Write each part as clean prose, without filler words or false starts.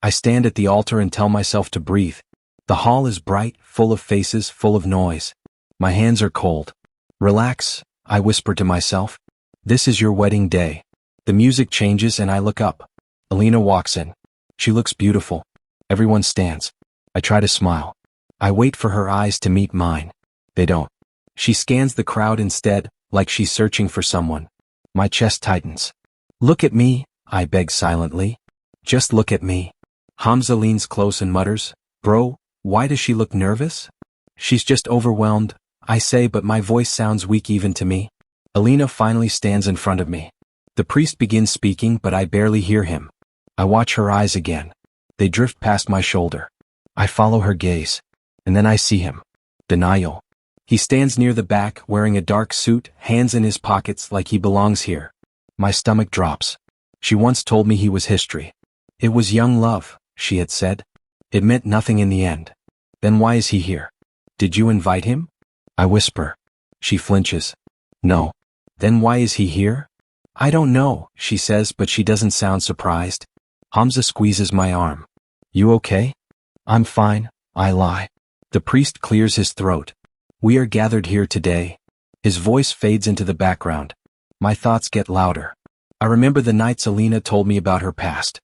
I stand at the altar and tell myself to breathe. The hall is bright, full of faces, full of noise. My hands are cold. Relax, I whisper to myself. This is your wedding day. The music changes and I look up. Alina walks in. She looks beautiful. Everyone stands. I try to smile. I wait for her eyes to meet mine. They don't. She scans the crowd instead, like she's searching for someone. My chest tightens. Look at me, I beg silently. Just look at me. Hamza leans close and mutters, Bro, why does she look nervous? She's just overwhelmed, I say, but my voice sounds weak even to me. Alina finally stands in front of me. The priest begins speaking, but I barely hear him. I watch her eyes again. They drift past my shoulder. I follow her gaze. And then I see him. Denial. He stands near the back, wearing a dark suit, hands in his pockets like he belongs here. My stomach drops. She once told me he was history. It was young love, she had said. It meant nothing in the end. Then why is he here? Did you invite him? I whisper. She flinches. No. Then why is he here? I don't know, she says, but she doesn't sound surprised. Hamza squeezes my arm. You okay? I'm fine, I lie. The priest clears his throat. We are gathered here today. His voice fades into the background. My thoughts get louder. I remember the nights Alina told me about her past.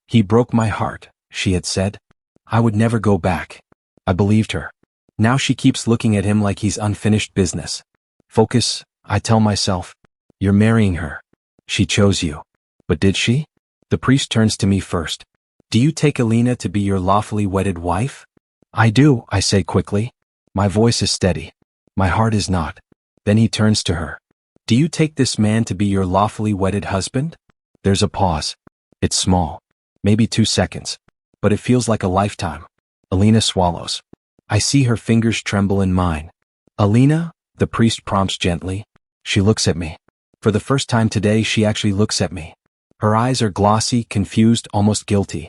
He broke my heart, she had said. I would never go back. I believed her. Now she keeps looking at him like he's unfinished business. Focus, I tell myself. You're marrying her. She chose you. But did she? The priest turns to me first. Do you take Alina to be your lawfully wedded wife? I do, I say quickly. My voice is steady. My heart is not. Then he turns to her. Do you take this man to be your lawfully wedded husband? There's a pause. It's small. Maybe 2 seconds. But it feels like a lifetime. Alina swallows. I see her fingers tremble in mine. Alina? The priest prompts gently. She looks at me. For the first time today, she actually looks at me. Her eyes are glossy, confused, almost guilty.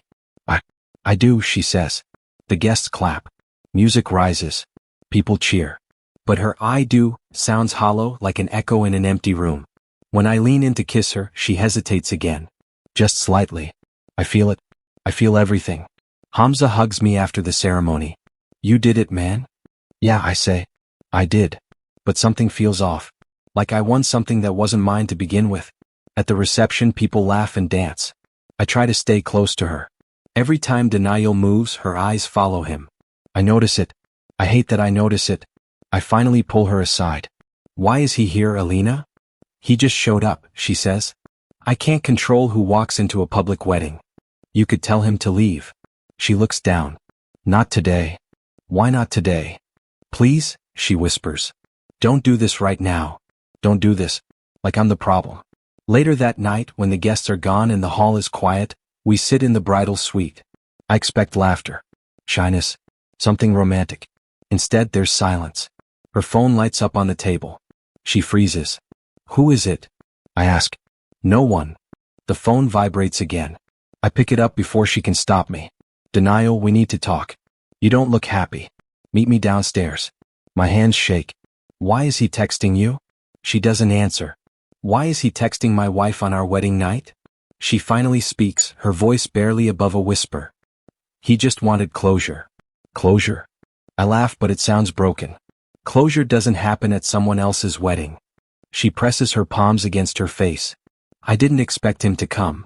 I do, she says. The guests clap. Music rises. People cheer. But her I do sounds hollow, like an echo in an empty room. When I lean in to kiss her, she hesitates again. Just slightly. I feel it. I feel everything. Hamza hugs me after the ceremony. You did it, man? Yeah, I say. I did. But something feels off. Like I won something that wasn't mine to begin with. At the reception, people laugh and dance. I try to stay close to her. Every time Denial moves, her eyes follow him. I notice it. I hate that I notice it. I finally pull her aside. Why is he here, Alina? He just showed up, she says. I can't control who walks into a public wedding. You could tell him to leave. She looks down. Not today. Why not today? Please, she whispers. Don't do this right now. Don't do this. Like I'm the problem. Later that night, when the guests are gone and the hall is quiet, we sit in the bridal suite. I expect laughter, shyness, something romantic. Instead, there's silence. Her phone lights up on the table. She freezes. Who is it? I ask. No one. The phone vibrates again. I pick it up before she can stop me. Denial, we need to talk. You don't look happy. Meet me downstairs. My hands shake. Why is he texting you? She doesn't answer. Why is he texting my wife on our wedding night? She finally speaks, her voice barely above a whisper. He just wanted closure. Closure? I laugh, but it sounds broken. Closure doesn't happen at someone else's wedding. She presses her palms against her face. I didn't expect him to come.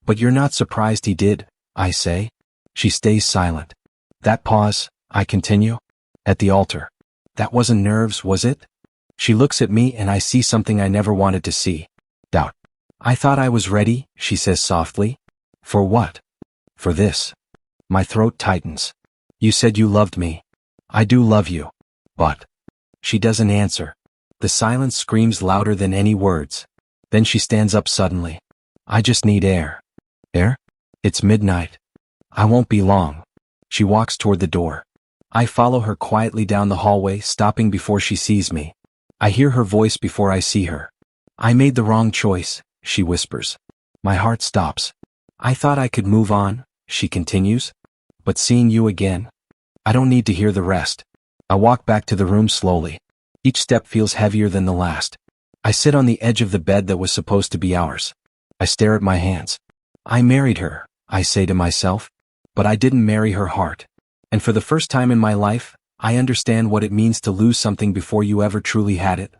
But you're not surprised he did, I say. She stays silent. That pause, I continue. At the altar. That wasn't nerves, was it? She looks at me and I see something I never wanted to see. Doubt. I thought I was ready, she says softly. For what? For this. My throat tightens. You said you loved me. I do love you. But. She doesn't answer. The silence screams louder than any words. Then she stands up suddenly. I just need air. Air? It's midnight. I won't be long. She walks toward the door. I follow her quietly down the hallway, stopping before she sees me. I hear her voice before I see her. I made the wrong choice, she whispers. My heart stops. I thought I could move on, she continues. But seeing you again, I don't need to hear the rest. I walk back to the room slowly. Each step feels heavier than the last. I sit on the edge of the bed that was supposed to be ours. I stare at my hands. I married her, I say to myself. But I didn't marry her heart. And for the first time in my life, I understand what it means to lose something before you ever truly had it.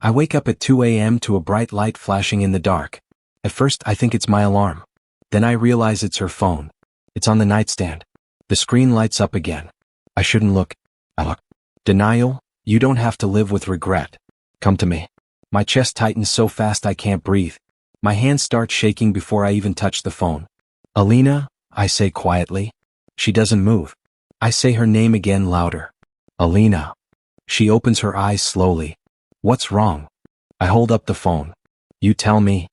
I wake up at 2 a.m. to a bright light flashing in the dark. At first, I think it's my alarm. Then I realize it's her phone. It's on the nightstand. The screen lights up again. I shouldn't look. I look. Denial, you don't have to live with regret. Come to me. My chest tightens so fast I can't breathe. My hands start shaking before I even touch the phone. Alina, I say quietly. She doesn't move. I say her name again louder. Alina. She opens her eyes slowly. What's wrong? I hold up the phone. You tell me.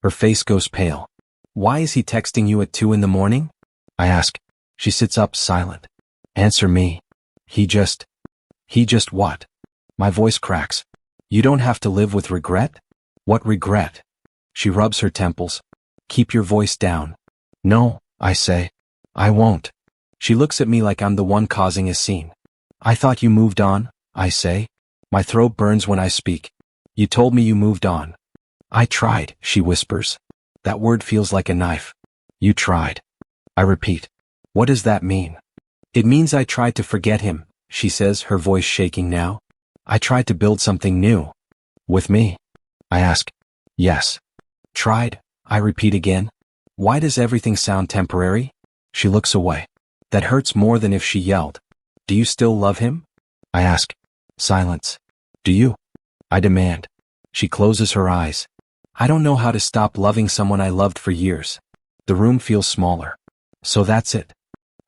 Her face goes pale. Why is he texting you at 2 in the morning? I ask. She sits up silent. Answer me. He just what? My voice cracks. You don't have to live with regret? What regret? She rubs her temples. Keep your voice down. No, I say. I won't. She looks at me like I'm the one causing a scene. I thought you moved on, I say. My throat burns when I speak. You told me you moved on. I tried, she whispers. That word feels like a knife. You tried. I repeat. What does that mean? It means I tried to forget him, she says, her voice shaking now. I tried to build something new. With me? I ask. Yes. Tried, I repeat again. Why does everything sound temporary? She looks away. That hurts more than if she yelled. Do you still love him? I ask. Silence. Do you? I demand. She closes her eyes. I don't know how to stop loving someone I loved for years. The room feels smaller. So that's it.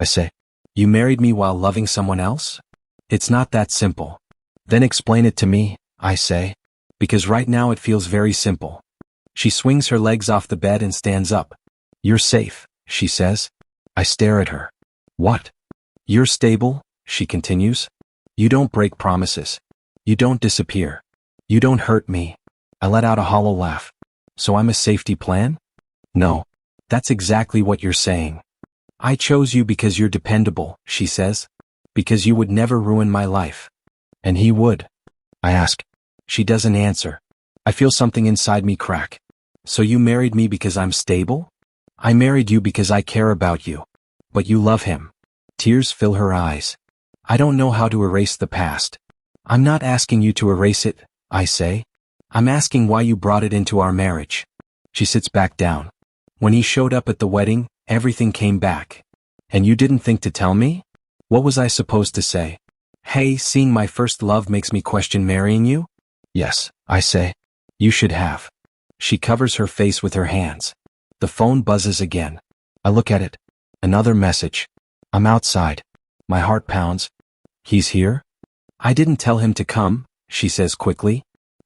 I say. You married me while loving someone else? It's not that simple. Then explain it to me, I say. Because right now it feels very simple. She swings her legs off the bed and stands up. You're safe, she says. I stare at her. What? You're stable, she continues. You don't break promises. You don't disappear. You don't hurt me. I let out a hollow laugh. So I'm a safety plan? No. That's exactly what you're saying. I chose you because you're dependable, she says. Because you would never ruin my life. And he would. I ask. She doesn't answer. I feel something inside me crack. So you married me because I'm stable? I married you because I care about you. But you love him. Tears fill her eyes. I don't know how to erase the past. I'm not asking you to erase it, I say. I'm asking why you brought it into our marriage. She sits back down. When he showed up at the wedding, everything came back. And you didn't think to tell me? What was I supposed to say? Hey, seeing my first love makes me question marrying you? Yes, I say. You should have. She covers her face with her hands. The phone buzzes again. I look at it. Another message. I'm outside. My heart pounds. He's here? I didn't tell him to come, she says quickly.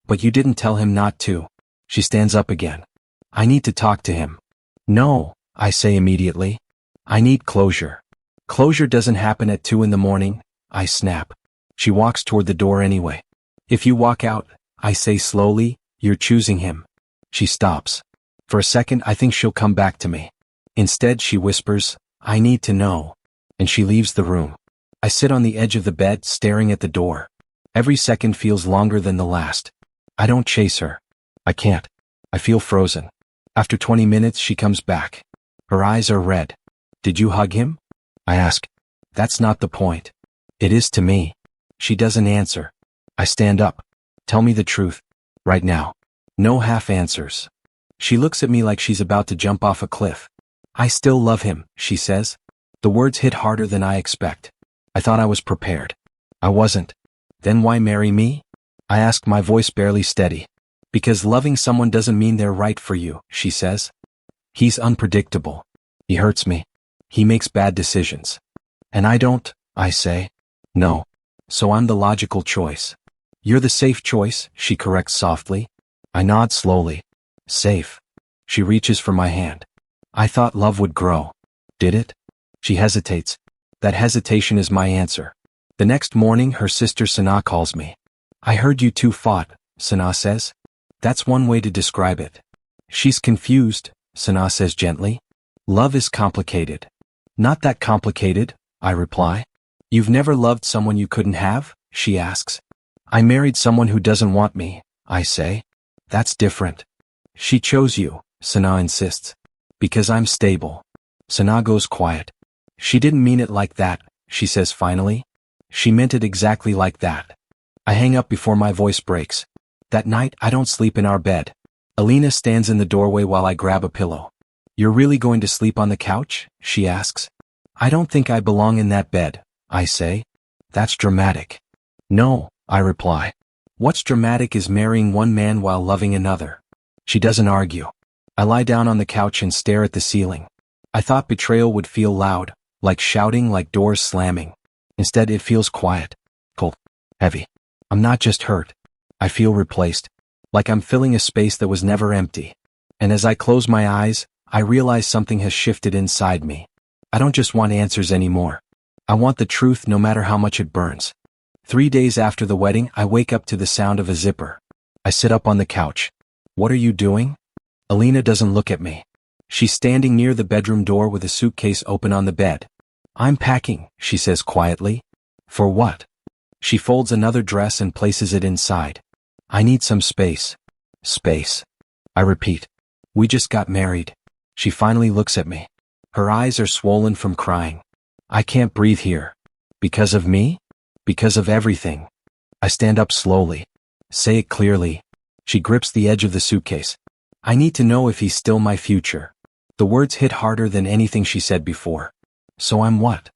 But you didn't tell him not to. She stands up again. I need to talk to him. No, I say immediately. I need closure. Closure doesn't happen at 2 in the morning, I snap. She walks toward the door anyway. If you walk out, I say slowly, you're choosing him. She stops. For a second I think she'll come back to me. Instead she whispers, I need to know. And she leaves the room. I sit on the edge of the bed staring at the door. Every second feels longer than the last. I don't chase her. I can't. I feel frozen. After 20 minutes she comes back. Her eyes are red. Did you hug him? I ask. That's not the point. It is to me. She doesn't answer. I stand up. Tell me the truth. Right now. No half answers. She looks at me like she's about to jump off a cliff. I still love him, she says. The words hit harder than I expect. I thought I was prepared. I wasn't. Then why marry me? I ask, my voice barely steady. Because loving someone doesn't mean they're right for you, she says. He's unpredictable. He hurts me. He makes bad decisions. And I don't, I say. No. So I'm the logical choice. You're the safe choice, she corrects softly. I nod slowly. Safe. She reaches for my hand. I thought love would grow. Did it? She hesitates. That hesitation is my answer. The next morning her sister Sana calls me. I heard you two fought, Sana says. That's one way to describe it. She's confused, Sana says gently. Love is complicated. Not that complicated, I reply. You've never loved someone you couldn't have? She asks. I married someone who doesn't want me, I say. That's different. She chose you, Sana insists. Because I'm stable. Sana goes quiet. She didn't mean it like that, she says finally. She meant it exactly like that. I hang up before my voice breaks. That night, I don't sleep in our bed. Alina stands in the doorway while I grab a pillow. You're really going to sleep on the couch? She asks. I don't think I belong in that bed, I say. That's dramatic. No, I reply. What's dramatic is marrying one man while loving another. She doesn't argue. I lie down on the couch and stare at the ceiling. I thought betrayal would feel loud, like shouting, like doors slamming. Instead, it feels quiet, cold, heavy. I'm not just hurt. I feel replaced, like I'm filling a space that was never empty. And as I close my eyes, I realize something has shifted inside me. I don't just want answers anymore. I want the truth no matter how much it burns. 3 days after the wedding, I wake up to the sound of a zipper. I sit up on the couch. What are you doing? Alina doesn't look at me. She's standing near the bedroom door with a suitcase open on the bed. I'm packing, she says quietly. For what? She folds another dress and places it inside. I need some space. Space. I repeat. We just got married. She finally looks at me. Her eyes are swollen from crying. I can't breathe here. Because of me? Because of everything. I stand up slowly. Say it clearly. She grips the edge of the suitcase. I need to know if he's still my future. The words hit harder than anything she said before. So I'm what?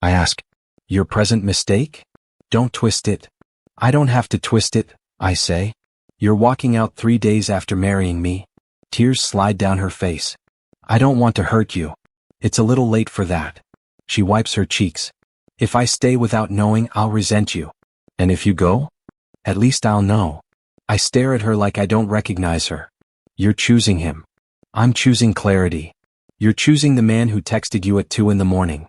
I ask. Your present mistake? Don't twist it. I don't have to twist it, I say. You're walking out 3 days after marrying me. Tears slide down her face. I don't want to hurt you. It's a little late for that. She wipes her cheeks. If I stay without knowing, I'll resent you. And if you go? At least I'll know. I stare at her like I don't recognize her. You're choosing him. I'm choosing clarity. You're choosing the man who texted you at 2 in the morning.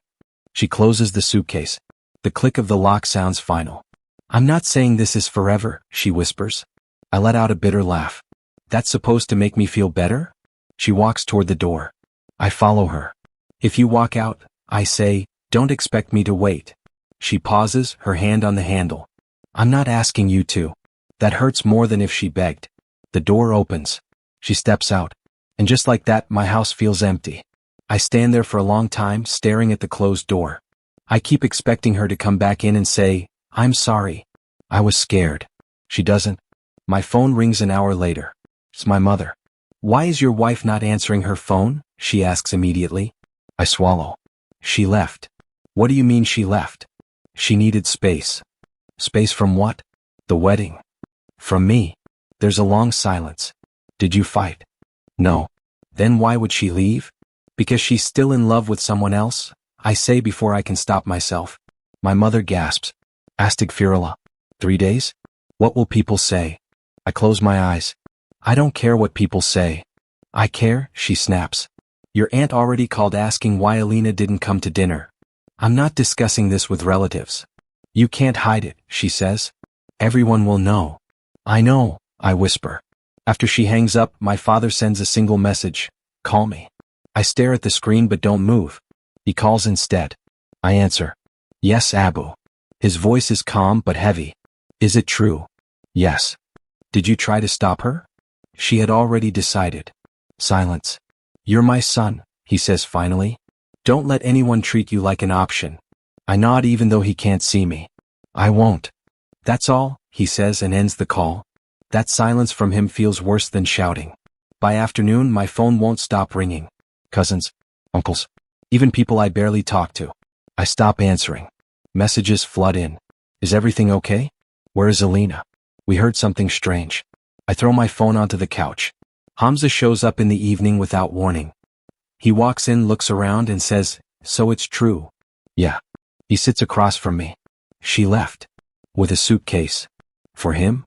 She closes the suitcase. The click of the lock sounds final. I'm not saying this is forever, she whispers. I let out a bitter laugh. That's supposed to make me feel better? She walks toward the door. I follow her. If you walk out, I say, don't expect me to wait. She pauses, her hand on the handle. I'm not asking you to. That hurts more than if she begged. The door opens. She steps out. And just like that, my house feels empty. I stand there for a long time, staring at the closed door. I keep expecting her to come back in and say, I'm sorry. I was scared. She doesn't. My phone rings an hour later. It's my mother. Why is your wife not answering her phone? She asks immediately. I swallow. She left. What do you mean she left? She needed space. Space from what? The wedding. From me. There's a long silence. Did you fight? No. Then why would she leave? Because she's still in love with someone else? I say before I can stop myself. My mother gasps. Astigfirullah. 3 days? What will people say? I close my eyes. I don't care what people say. I care, she snaps. Your aunt already called asking why Alina didn't come to dinner. I'm not discussing this with relatives. You can't hide it, she says. Everyone will know. I know, I whisper. After she hangs up, my father sends a single message. Call me. I stare at the screen but don't move. He calls instead. I answer. Yes, Abu. His voice is calm but heavy. Is it true? Yes. Did you try to stop her? She had already decided. Silence. You're my son, he says finally. Don't let anyone treat you like an option. I nod even though he can't see me. I won't. That's all, he says and ends the call. That silence from him feels worse than shouting. By afternoon, my phone won't stop ringing. Cousins, uncles, even people I barely talk to. I stop answering. Messages flood in. Is everything okay? Where is Alina? We heard something strange. I throw my phone onto the couch. Hamza shows up in the evening without warning. He walks in, looks around and says, so it's true. Yeah. He sits across from me. She left. With a suitcase. For him?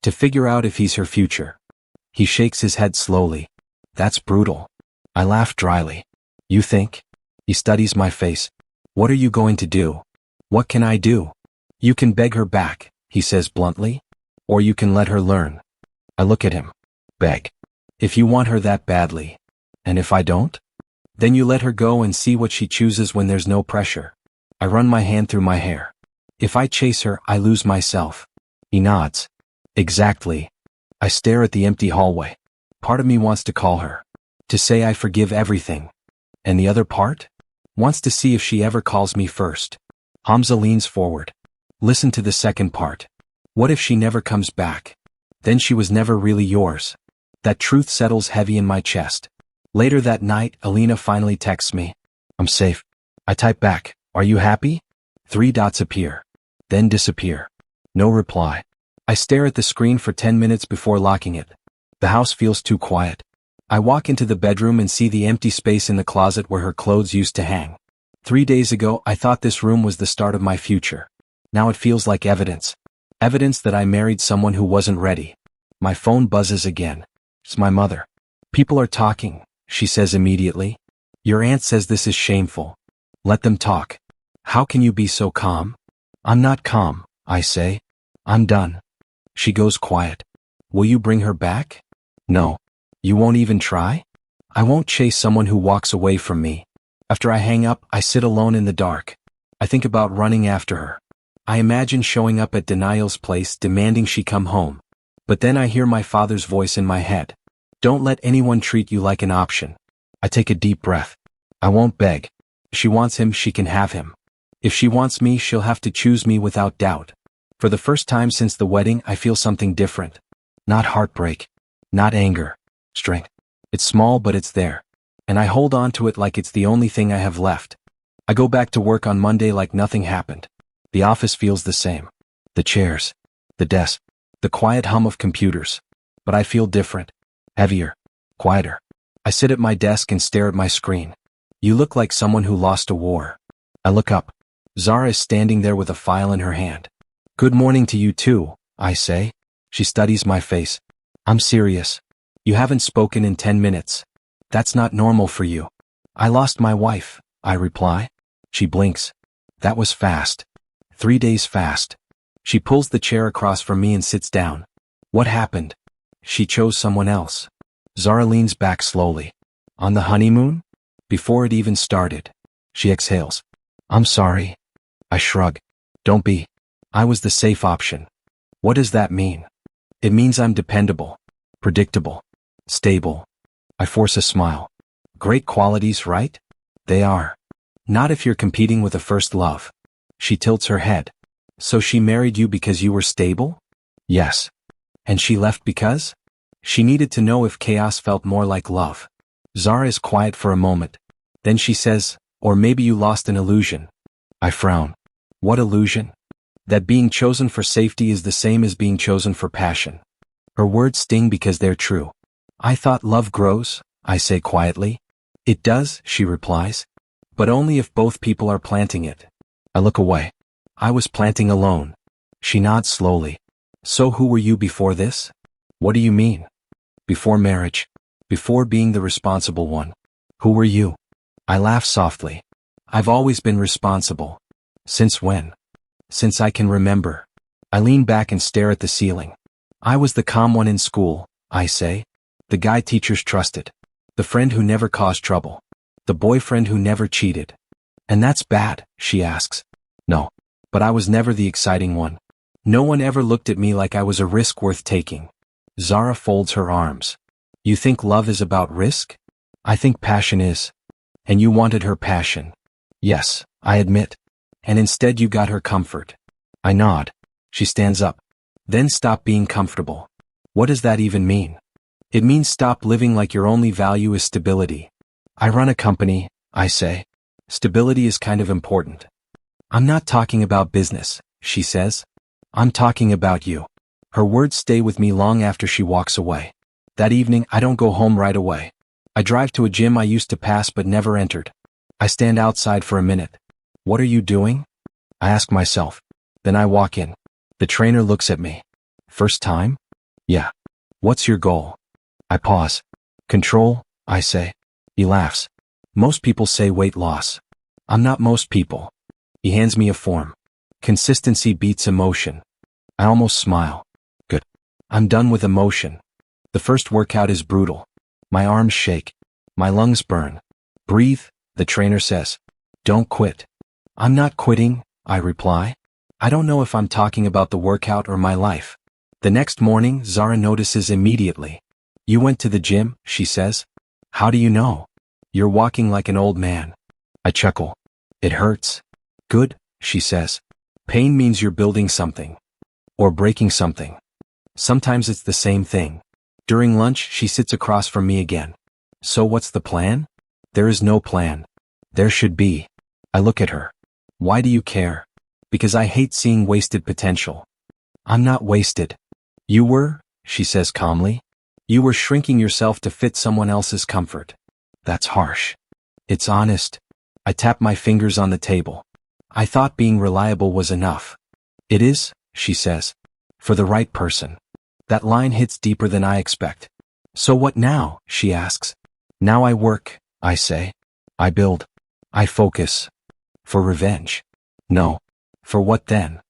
To figure out if he's her future. He shakes his head slowly. That's brutal. I laugh dryly. You think? He studies my face. What are you going to do? What can I do? You can beg her back, he says bluntly. Or you can let her learn. I look at him. Beg. If you want her that badly. And if I don't? Then you let her go and see what she chooses when there's no pressure. I run my hand through my hair. If I chase her, I lose myself. He nods. Exactly. I stare at the empty hallway. Part of me wants to call her. To say I forgive everything. And the other part? Wants to see if she ever calls me first. Hamza leans forward. Listen to the second part. What if she never comes back? Then she was never really yours. That truth settles heavy in my chest. Later that night, Alina finally texts me. I'm safe. I type back, are you happy? 3 dots appear. Then disappear. No reply. I stare at the screen for 10 minutes before locking it. The house feels too quiet. I walk into the bedroom and see the empty space in the closet where her clothes used to hang. 3 days ago, I thought this room was the start of my future. Now it feels like evidence. Evidence that I married someone who wasn't ready. My phone buzzes again. It's my mother. People are talking, she says immediately. Your aunt says this is shameful. Let them talk. How can you be so calm? I'm not calm, I say. I'm done. She goes quiet. Will you bring her back? No. You won't even try? I won't chase someone who walks away from me. After I hang up, I sit alone in the dark. I think about running after her. I imagine showing up at Denial's place demanding she come home. But then I hear my father's voice in my head. Don't let anyone treat you like an option. I take a deep breath. I won't beg. If she wants him, she can have him. If she wants me, she'll have to choose me without doubt. For the first time since the wedding, I feel something different. Not heartbreak. Not anger. Strength. It's small, but it's there. And I hold on to it like it's the only thing I have left. I go back to work on Monday like nothing happened. The office feels the same. The chairs. The desk. The quiet hum of computers. But I feel different. Heavier. Quieter. I sit at my desk and stare at my screen. You look like someone who lost a war. I look up. Zara is standing there with a file in her hand. Good morning to you too, I say. She studies my face. I'm serious. You haven't spoken in 10 minutes. That's not normal for you. I lost my wife, I reply. She blinks. That was fast. 3 days fast. She pulls the chair across from me and sits down. What happened? She chose someone else. Zara leans back slowly. On the honeymoon? Before it even started. She exhales. I'm sorry. I shrug. Don't be. I was the safe option. What does that mean? It means I'm dependable. Predictable. Stable. I force a smile. Great qualities, right? They are. Not if you're competing with a first love. She tilts her head. So she married you because you were stable? Yes. And she left because? She needed to know if chaos felt more like love. Zara is quiet for a moment. Then she says, or maybe you lost an illusion. I frown. What illusion? That being chosen for safety is the same as being chosen for passion. Her words sting because they're true. I thought love grows, I say quietly. It does, she replies. But only if both people are planting it. I look away. I was planting alone. She nods slowly. So who were you before this? What do you mean? Before marriage. Before being the responsible one. Who were you? I laugh softly. I've always been responsible. Since when? Since I can remember. I lean back and stare at the ceiling. I was the calm one in school, I say. The guy teachers trusted. The friend who never caused trouble. The boyfriend who never cheated. And that's bad, she asks. No. But I was never the exciting one. No one ever looked at me like I was a risk worth taking. Zara folds her arms. You think love is about risk? I think passion is. And you wanted her passion. Yes, I admit. And instead you got her comfort. I nod. She stands up. Then stop being comfortable. What does that even mean? It means stop living like your only value is stability. I run a company, I say. Stability is kind of important. I'm not talking about business, she says. I'm talking about you. Her words stay with me long after she walks away. That evening, I don't go home right away. I drive to a gym I used to pass but never entered. I stand outside for a minute. What are you doing? I ask myself. Then I walk in. The trainer looks at me. First time? Yeah. What's your goal? I pause. Control, I say. He laughs. Most people say weight loss. I'm not most people. He hands me a form. Consistency beats emotion. I almost smile. Good. I'm done with emotion. The first workout is brutal. My arms shake. My lungs burn. Breathe, the trainer says. Don't quit. I'm not quitting, I reply. I don't know if I'm talking about the workout or my life. The next morning, Zara notices immediately. You went to the gym, she says. How do you know? You're walking like an old man. I chuckle. It hurts. Good, she says. Pain means you're building something. Or breaking something. Sometimes it's the same thing. During lunch, she sits across from me again. So what's the plan? There is no plan. There should be. I look at her. Why do you care? Because I hate seeing wasted potential. I'm not wasted. You were, she says calmly. You were shrinking yourself to fit someone else's comfort. That's harsh. It's honest. I tap my fingers on the table. I thought being reliable was enough. It is, she says. For the right person. That line hits deeper than I expect. So what now? She asks. Now I work, I say. I build. I focus. For revenge. No. For what then?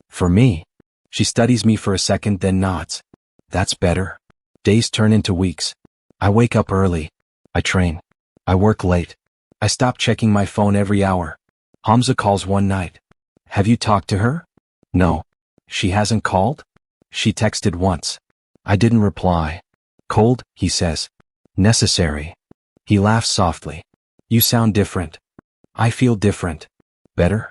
For me. She studies me for a second, then nods. That's better. Days turn into weeks. I wake up early. I train. I work late. I stop checking my phone every hour. Hamza calls one night. Have you talked to her? No. She hasn't called? She texted once. I didn't reply. Cold, he says. Necessary. He laughs softly. You sound different. I feel different. Better?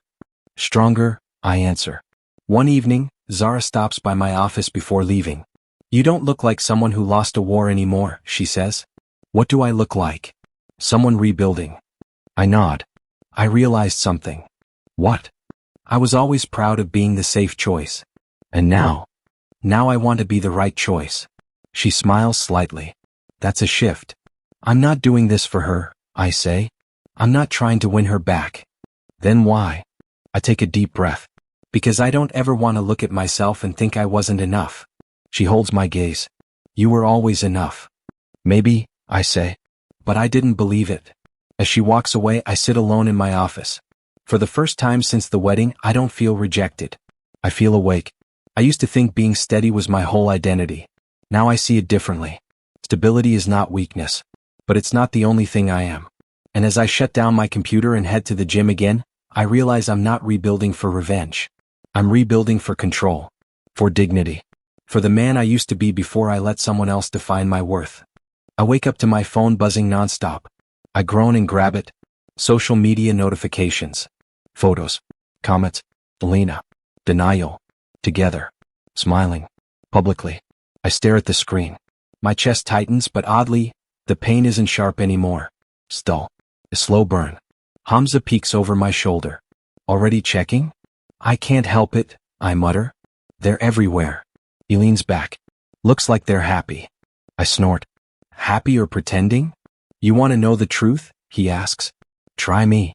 Stronger, I answer. One evening, Zara stops by my office before leaving. You don't look like someone who lost a war anymore, she says. What do I look like? Someone rebuilding. I nod. I realized something. What? I was always proud of being the safe choice. And now I want to be the right choice. She smiles slightly. That's a shift. I'm not doing this for her, I say. I'm not trying to win her back. Then why? I take a deep breath. Because I don't ever want to look at myself and think I wasn't enough. She holds my gaze. You were always enough. Maybe, I say. But I didn't believe it. As she walks away, I sit alone in my office. For the first time since the wedding, I don't feel rejected. I feel awake. I used to think being steady was my whole identity. Now I see it differently. Stability is not weakness. But it's not the only thing I am. And as I shut down my computer and head to the gym again, I realize I'm not rebuilding for revenge. I'm rebuilding for control. For dignity. For the man I used to be before I let someone else define my worth. I wake up to my phone buzzing nonstop. I groan and grab it. Social media notifications. Photos. Comments. Alina. Denial. Together. Smiling. Publicly. I stare at the screen. My chest tightens, but oddly, the pain isn't sharp anymore. Dull. A slow burn. Hamza peeks over my shoulder. Already checking? I can't help it, I mutter. They're everywhere. He leans back. Looks like they're happy. I snort. Happy or pretending? You want to know the truth? He asks. Try me.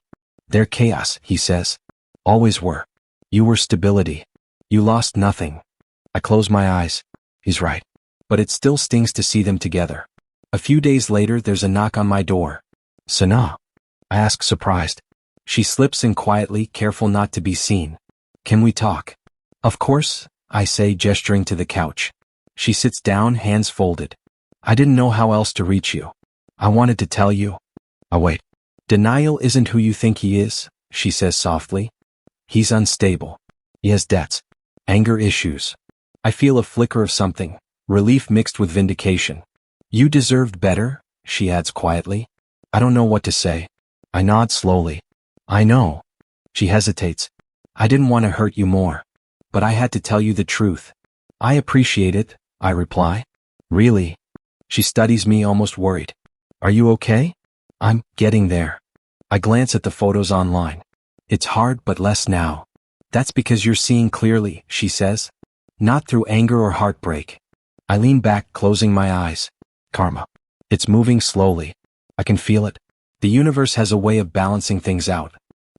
They're chaos, he says. Always were. You were stability. You lost nothing. I close my eyes. He's right. But it still stings to see them together. A few days later, there's a knock on my door. Sana? I ask, surprised. She slips in quietly, careful not to be seen. Can we talk? Of course, I say, gesturing to the couch. She sits down, hands folded. I didn't know how else to reach you. I wanted to tell you. I wait. Denial isn't who you think he is, she says softly. He's unstable. He has debts. Anger issues. I feel a flicker of something, relief mixed with vindication. You deserved better, she adds quietly. I don't know what to say. I nod slowly. I know. She hesitates. I didn't want to hurt you more. But I had to tell you the truth. I appreciate it, I reply. Really? She studies me, almost worried. Are you okay? I'm getting there. I glance at the photos online. It's hard, but less now. That's because you're seeing clearly, she says. Not through anger or heartbreak. I lean back, closing my eyes. Karma. It's moving slowly. I can feel it. The universe has a way of balancing things out.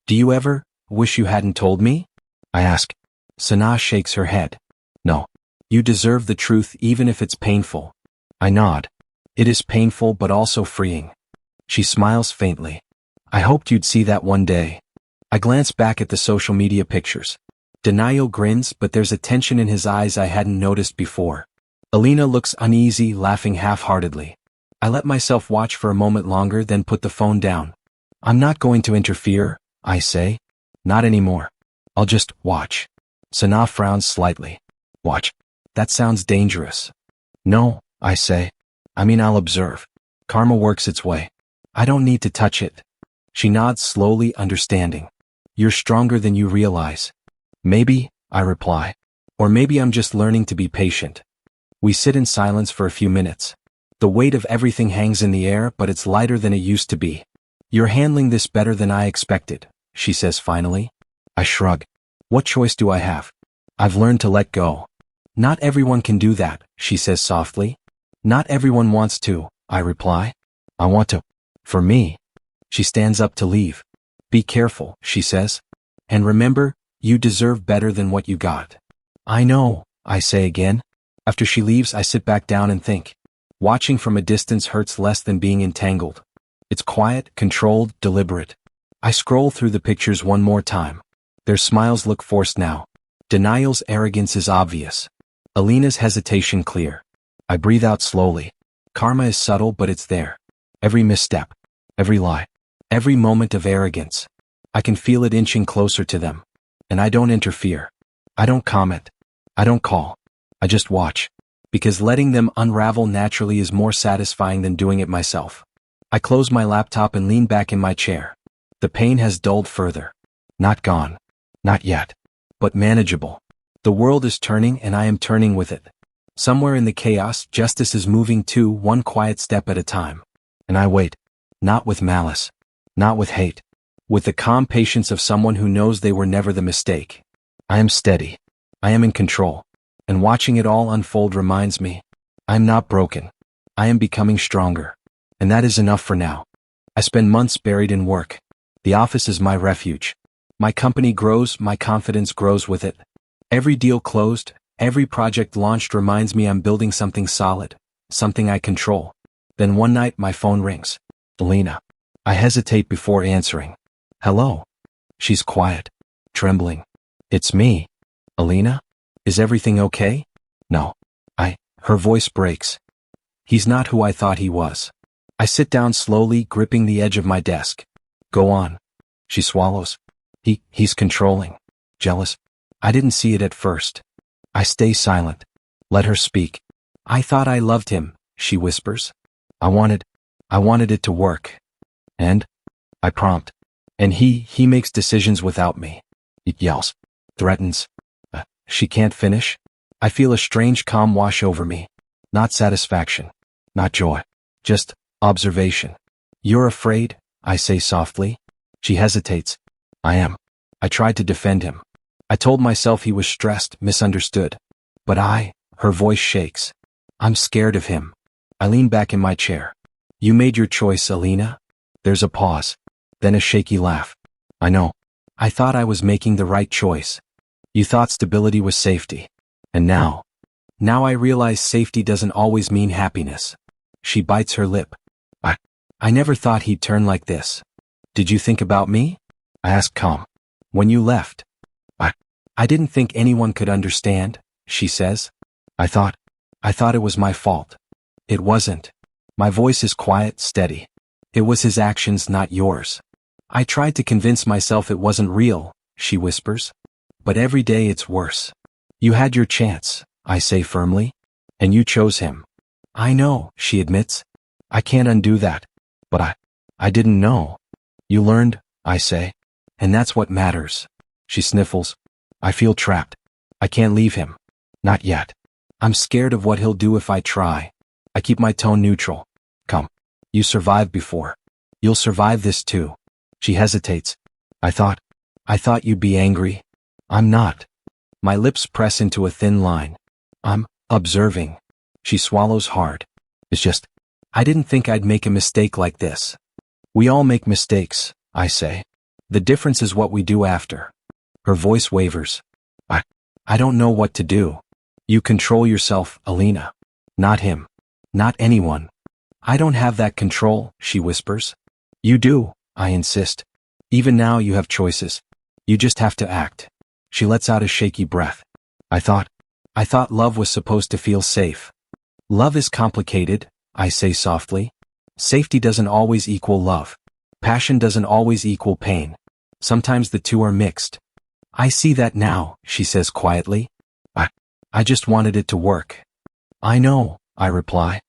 Do you ever wish you hadn't told me? I ask. Sana shakes her head. No. You deserve the truth even if it's painful. I nod. It is painful but also freeing. She smiles faintly. I hoped you'd see that one day. I glance back at the social media pictures. Denial grins, but there's a tension in his eyes I hadn't noticed before. Alina looks uneasy, laughing half-heartedly. I let myself watch for a moment longer, then put the phone down. I'm not going to interfere, I say. Not anymore. I'll just watch. Sana frowns slightly. Watch. That sounds dangerous. No, I say. I mean, I'll observe. Karma works its way. I don't need to touch it. She nods slowly, understanding. You're stronger than you realize. Maybe, I reply. Or maybe I'm just learning to be patient. We sit in silence for a few minutes. The weight of everything hangs in the air, but it's lighter than it used to be. You're handling this better than I expected, she says finally. I shrug. What choice do I have? I've learned to let go. Not everyone can do that, she says softly. Not everyone wants to, I reply. I want to. For me. She stands up to leave. Be careful, she says. And remember, you deserve better than what you got. I know, I say again. After she leaves, I sit back down and think. Watching from a distance hurts less than being entangled. It's quiet, controlled, deliberate. I scroll through the pictures one more time. Their smiles look forced now. Denial's arrogance is obvious. Alina's hesitation clear. I breathe out slowly. Karma is subtle, but it's there. Every misstep. Every lie. Every moment of arrogance. I can feel it inching closer to them. And I don't interfere. I don't comment. I don't call. I just watch. Because letting them unravel naturally is more satisfying than doing it myself. I close my laptop and lean back in my chair. The pain has dulled further. Not gone. Not yet. But manageable. The world is turning and I am turning with it. Somewhere in the chaos, justice is moving too, one quiet step at a time. And I wait. Not with malice. Not with hate. With the calm patience of someone who knows they were never the mistake. I am steady. I am in control. And watching it all unfold reminds me, I am not broken. I am becoming stronger. And that is enough for now. I spend months buried in work. The office is my refuge. My company grows, my confidence grows with it. Every deal closed, every project launched reminds me I'm building something solid, something I control. Then one night my phone rings. Alina. I hesitate before answering. Hello. She's quiet, trembling. It's me. Alina? Is everything okay? No. Her voice breaks. He's not who I thought he was. I sit down slowly, gripping the edge of my desk. Go on. She swallows. He's controlling. Jealous. I didn't see it at first. I stay silent. Let her speak. I thought I loved him, she whispers. I wanted it to work. And? I prompt. And he makes decisions without me. He yells. Threatens. She can't finish. I feel a strange calm wash over me. Not satisfaction. Not joy. Just observation. You're afraid? I say softly. She hesitates. I am. I tried to defend him. I told myself he was stressed, misunderstood. But her voice shakes. I'm scared of him. I lean back in my chair. You made your choice, Alina. There's a pause. Then a shaky laugh. I know. I thought I was making the right choice. You thought stability was safety. And now I realize safety doesn't always mean happiness. She bites her lip. I never thought he'd turn like this. Did you think about me? I ask calm. When you left. I didn't think anyone could understand, she says. I thought it was my fault. It wasn't. My voice is quiet, steady. It was his actions, not yours. I tried to convince myself it wasn't real, she whispers. But every day it's worse. You had your chance, I say firmly. And you chose him. I know, she admits. I can't undo that. But I didn't know. You learned, I say. And that's what matters. She sniffles. I feel trapped. I can't leave him. Not yet. I'm scared of what he'll do if I try. I keep my tone neutral. Come. You survived before. You'll survive this too. She hesitates. I thought you'd be angry. I'm not. My lips press into a thin line. I'm observing. She swallows hard. It's just, I didn't think I'd make a mistake like this. We all make mistakes, I say. The difference is what we do after. Her voice wavers. I don't know what to do. You control yourself, Alina. Not him. Not anyone. I don't have that control, she whispers. You do, I insist. Even now you have choices. You just have to act. She lets out a shaky breath. I thought love was supposed to feel safe. Love is complicated, I say softly. Safety doesn't always equal love. Passion doesn't always equal pain. Sometimes the two are mixed. I see that now, she says quietly. I just wanted it to work. I know, I reply.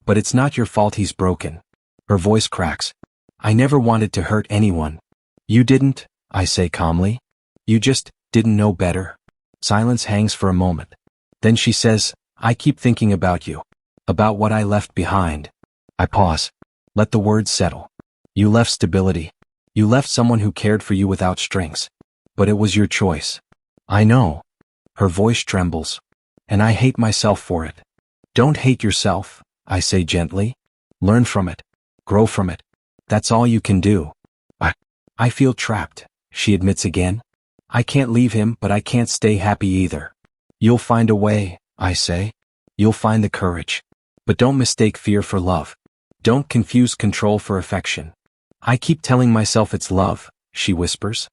But it's not your fault he's broken. Her voice cracks. I never wanted to hurt anyone. You didn't, I say calmly. You just didn't know better. Silence hangs for a moment. Then she says, I keep thinking about you. About what I left behind. I pause. Let the words settle. You left stability. You left someone who cared for you without strings. But it was your choice. I know. Her voice trembles. And I hate myself for it. Don't hate yourself, I say gently. Learn from it. Grow from it. That's all you can do. I feel trapped, she admits again. I can't leave him, but I can't stay happy either. You'll find a way, I say. You'll find the courage. But don't mistake fear for love. Don't confuse control for affection. I keep telling myself it's love, she whispers.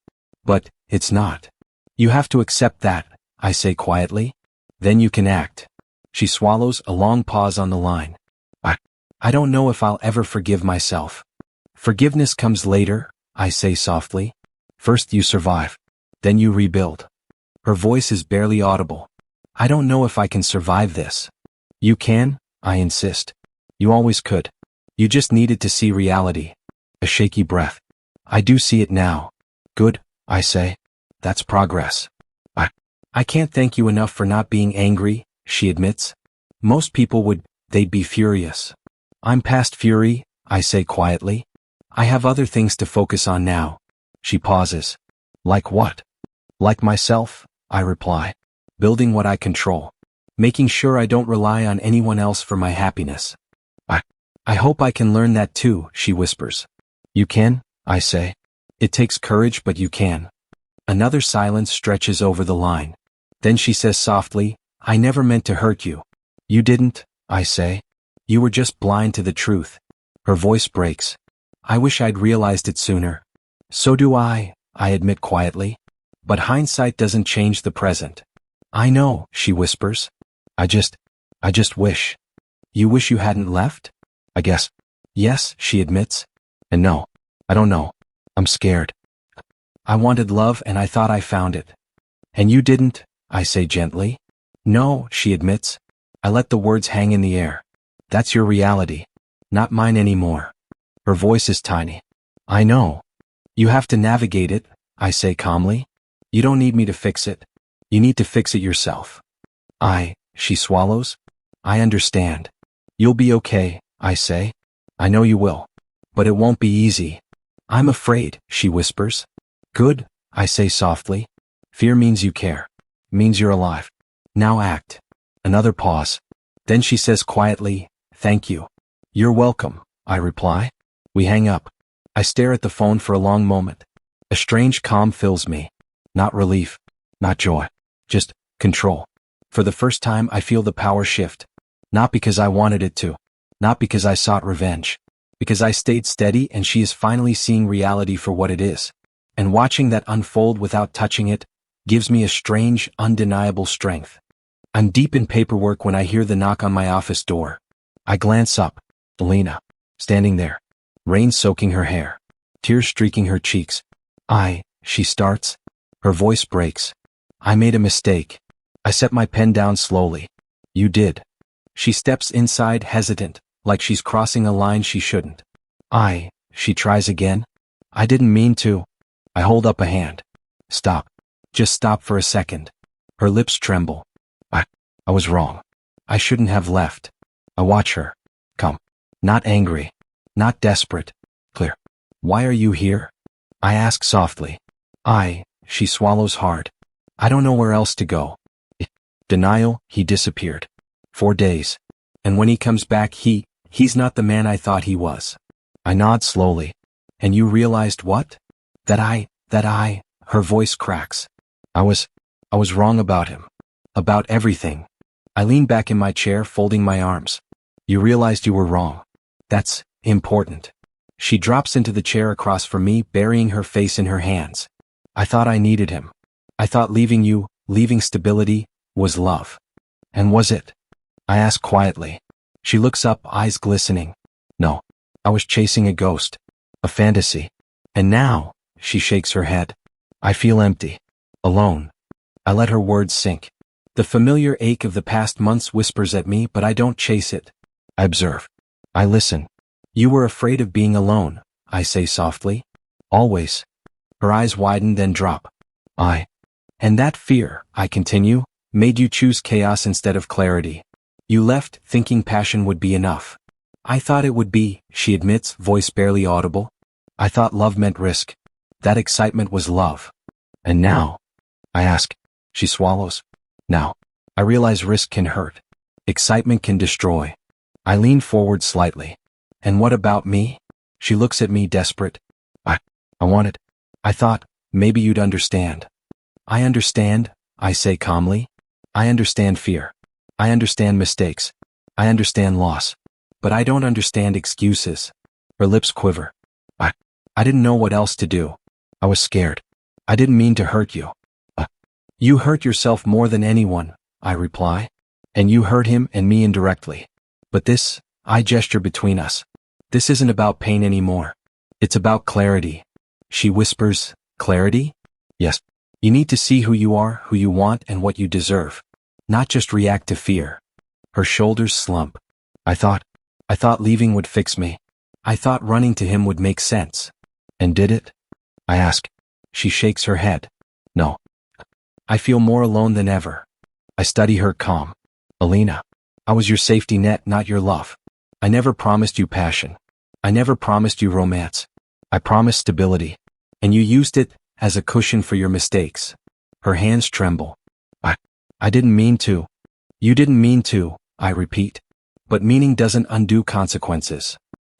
But it's not. You have to accept that, I say quietly. Then you can act. She swallows a long pause on the line. I don't know if I'll ever forgive myself. Forgiveness comes later, I say softly. First you survive. Then you rebuild. Her voice is barely audible. I don't know if I can survive this. You can, I insist. You always could. You just needed to see reality. A shaky breath. I do see it now. Good, I say. That's progress. I can't thank you enough for not being angry, she admits. Most people would, they'd be furious. I'm past fury, I say quietly. I have other things to focus on now. She pauses. Like what? Like myself, I reply. Building what I control. Making sure I don't rely on anyone else for my happiness. I hope I can learn that too, she whispers. You can, I say. It takes courage, but you can. Another silence stretches over the line. Then she says softly, I never meant to hurt you. You didn't, I say. You were just blind to the truth. Her voice breaks. I wish I'd realized it sooner. So do I admit quietly. But hindsight doesn't change the present. I know, she whispers. I just wish. You wish you hadn't left? I guess. Yes, she admits. And no, I don't know. I'm scared. I wanted love and I thought I found it. And you didn't, I say gently. No, she admits. I let the words hang in the air. That's your reality. Not mine anymore. Her voice is tiny. I know. You have to navigate it, I say calmly. You don't need me to fix it. You need to fix it yourself. She swallows. I understand. You'll be okay, I say. I know you will. But it won't be easy. I'm afraid, she whispers. Good, I say softly. Fear means you care. Means you're alive. Now act. Another pause. Then she says quietly, thank you. You're welcome, I reply. We hang up. I stare at the phone for a long moment. A strange calm fills me. Not relief. Not joy. Just control. For the first time I feel the power shift. Not because I wanted it to. Not because I sought revenge. Because I stayed steady and she is finally seeing reality for what it is. And watching that unfold without touching it gives me a strange, undeniable strength. I'm deep in paperwork when I hear the knock on my office door. I glance up. Elena, standing there. Rain soaking her hair. Tears streaking her cheeks. She starts. Her voice breaks. I made a mistake. I set my pen down slowly. You did. She steps inside hesitant, like she's crossing a line she shouldn't. She tries again. I didn't mean to. I hold up a hand. Stop. Just stop for a second. Her lips tremble. I was wrong. I shouldn't have left. I watch her. Come. Not angry. Not desperate. Clear. Why are you here? I ask softly. She swallows hard. I don't know where else to go. Denial, he disappeared. 4 days. And when he comes back he's not the man I thought he was. I nod slowly. And you realized what? That I, her voice cracks. I was wrong about him. About everything. I lean back in my chair, folding my arms. You realized you were wrong. That's important. She drops into the chair across from me, burying her face in her hands. I thought I needed him. I thought leaving you, leaving stability, was love. And was it? I ask quietly. She looks up, eyes glistening. No. I was chasing a ghost. A fantasy. And now, she shakes her head. I feel empty. Alone. I let her words sink. The familiar ache of the past months whispers at me, but I don't chase it. I observe. I listen. You were afraid of being alone, I say softly. Always. Her eyes widen then drop. And that fear, I continue, made you choose chaos instead of clarity. You left, thinking passion would be enough. I thought it would be, she admits, voice barely audible. I thought love meant risk. That excitement was love. And now? I ask. She swallows. Now. I realize risk can hurt. Excitement can destroy. I lean forward slightly. And what about me? She looks at me desperate. I wanted. I thought, maybe you'd understand. I understand, I say calmly. I understand fear. I understand mistakes. I understand loss. But I don't understand excuses. Her lips quiver. I didn't know what else to do. I was scared. I didn't mean to hurt you. You hurt yourself more than anyone, I reply. And you hurt him and me indirectly. But this, I gesture between us. This isn't about pain anymore. It's about clarity. She whispers, clarity? Yes. You need to see who you are, who you want, and what you deserve. Not just react to fear. Her shoulders slump. I thought leaving would fix me. I thought running to him would make sense. And did it? I ask. She shakes her head. No. I feel more alone than ever. I study her calm. Alina, I was your safety net, not your love. I never promised you passion. I never promised you romance. I promised stability. And you used it as a cushion for your mistakes. Her hands tremble. I didn't mean to. You didn't mean to, I repeat. But meaning doesn't undo consequences.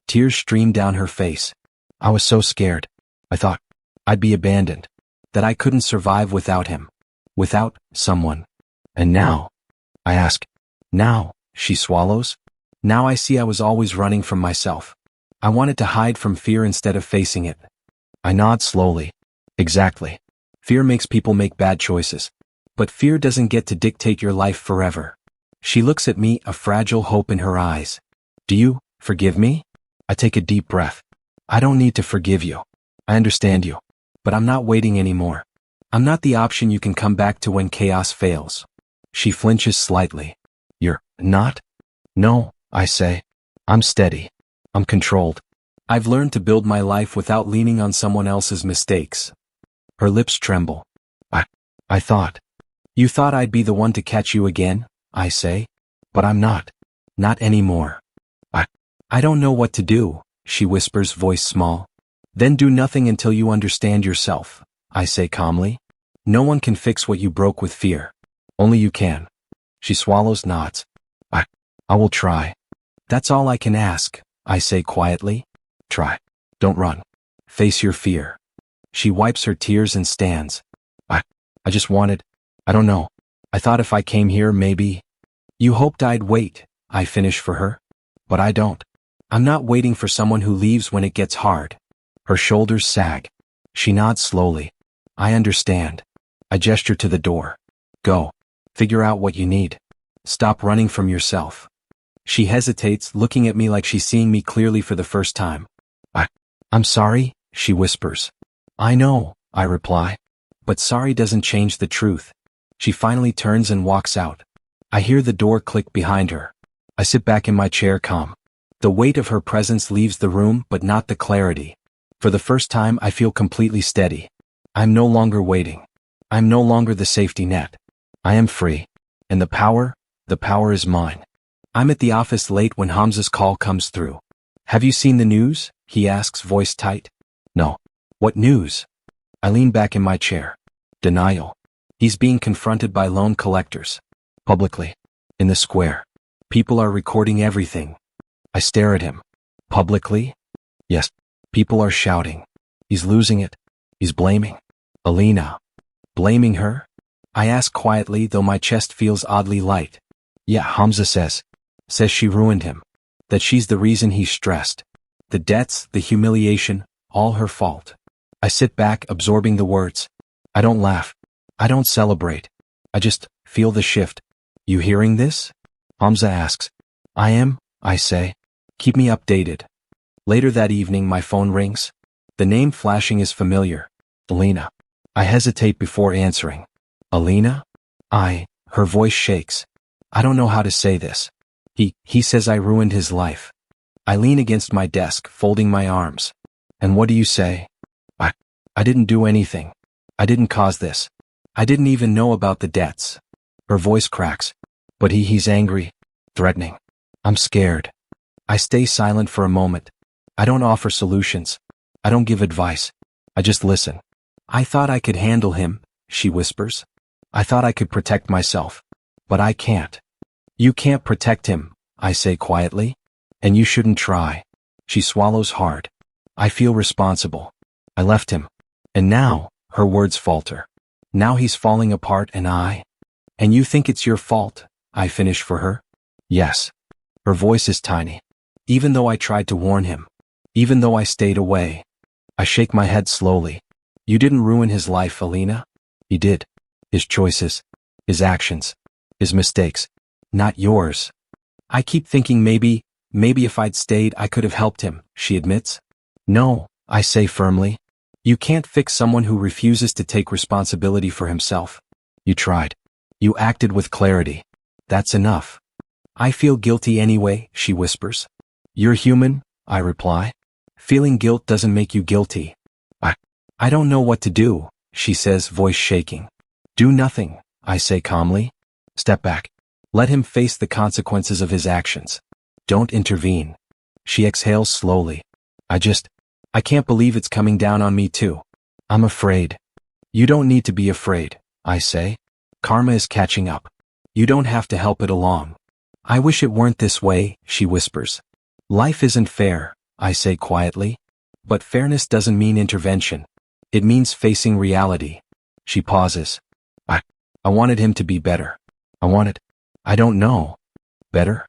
Tears stream down her face. I was so scared. I thought I'd be abandoned. That I couldn't survive without him. Without someone. And now? I ask. Now, she swallows. Now I see I was always running from myself. I wanted to hide from fear instead of facing it. I nod slowly. Exactly. Fear makes people make bad choices. But fear doesn't get to dictate your life forever. She looks at me, a fragile hope in her eyes. Do you forgive me? I take a deep breath. I don't need to forgive you. I understand you. But I'm not waiting anymore. I'm not the option you can come back to when chaos fails. She flinches slightly. You're not? No, I say. I'm steady. I'm controlled. I've learned to build my life without leaning on someone else's mistakes. Her lips tremble. I thought. You thought I'd be the one to catch you again, I say. But I'm not. Not anymore. I don't know what to do, she whispers, voice small. Then do nothing until you understand yourself, I say calmly. No one can fix what you broke with fear. Only you can. She swallows, nods. I will try. That's all I can ask, I say quietly. Try. Don't run. Face your fear. She wipes her tears and stands. I just wanted, I don't know. I thought if I came here, maybe. You hoped I'd wait, I finish for her. But I don't. I'm not waiting for someone who leaves when it gets hard. Her shoulders sag. She nods slowly. I understand. I gesture to the door. Go. Figure out what you need. Stop running from yourself. She hesitates, looking at me like she's seeing me clearly for the first time. I'm sorry, she whispers. I know, I reply. But sorry doesn't change the truth. She finally turns and walks out. I hear the door click behind her. I sit back in my chair calm. The weight of her presence leaves the room, but not the clarity. For the first time, I feel completely steady. I'm no longer waiting. I'm no longer the safety net. I am free. And the power is mine. I'm at the office late when Hamza's call comes through. Have you seen the news? He asks, voice tight. No. What news? I lean back in my chair. Denial. He's being confronted by loan collectors. Publicly. In the square. People are recording everything. I stare at him. Publicly? Yes. People are shouting. He's losing it. He's blaming Alina. Blaming her? I ask quietly, though my chest feels oddly light. Yeah, Hamza says she ruined him. That she's the reason he's stressed. The debts, the humiliation, all her fault. I sit back, absorbing the words. I don't laugh. I don't celebrate. I just feel the shift. You hearing this? Hamza asks. I am, I say. Keep me updated. Later that evening, my phone rings. The name flashing is familiar. Alina. I hesitate before answering. Alina? Her voice shakes. I don't know how to say this. He says I ruined his life. I lean against my desk, folding my arms. And what do you say? I, I didn't do anything. I didn't cause this. I didn't even know about the debts. Her voice cracks. But he's angry, threatening. I'm scared. I stay silent for a moment. I don't offer solutions. I don't give advice. I just listen. I thought I could handle him, she whispers. I thought I could protect myself. But I can't. You can't protect him, I say quietly. And you shouldn't try. She swallows hard. I feel responsible. I left him. And now, her words falter. Now he's falling apart and you think it's your fault, I finish for her. Yes. Her voice is tiny. Even though I tried to warn him. Even though I stayed away. I shake my head slowly. You didn't ruin his life, Alina. He did. His choices. His actions. His mistakes. Not yours. I keep thinking maybe if I'd stayed I could have helped him, she admits. No, I say firmly. You can't fix someone who refuses to take responsibility for himself. You tried. You acted with clarity. That's enough. I feel guilty anyway, she whispers. You're human, I reply. Feeling guilt doesn't make you guilty. I don't know what to do, she says, voice shaking. Do nothing, I say calmly. Step back. Let him face the consequences of his actions. Don't intervene. She exhales slowly. I can't believe it's coming down on me too. I'm afraid. You don't need to be afraid, I say. Karma is catching up. You don't have to help it along. I wish it weren't this way, she whispers. Life isn't fair, I say quietly. But fairness doesn't mean intervention. It means facing reality. She pauses. I wanted him to be better. I don't know. Better?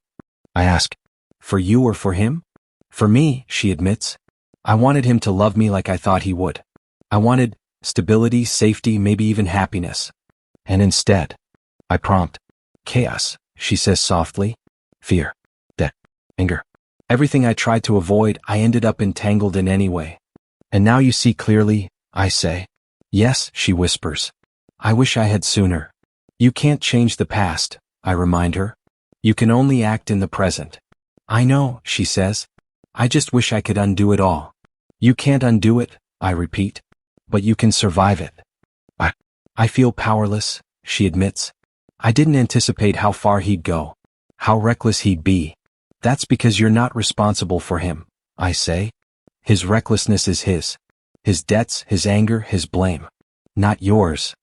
I ask. For you or for him? For me, she admits. I wanted him to love me like I thought he would. I wanted stability, safety, maybe even happiness. And instead, I prompt. Chaos, she says softly. Fear. Debt. Anger. Everything I tried to avoid, I ended up entangled in anyway. And now you see clearly, I say. Yes, she whispers. I wish I had sooner. You can't change the past, I remind her. You can only act in the present. I know, she says. I just wish I could undo it all. You can't undo it, I repeat. But you can survive it. I feel powerless, she admits. I didn't anticipate how far he'd go. How reckless he'd be. That's because you're not responsible for him, I say. His recklessness is his. His debts, his anger, his blame. Not yours.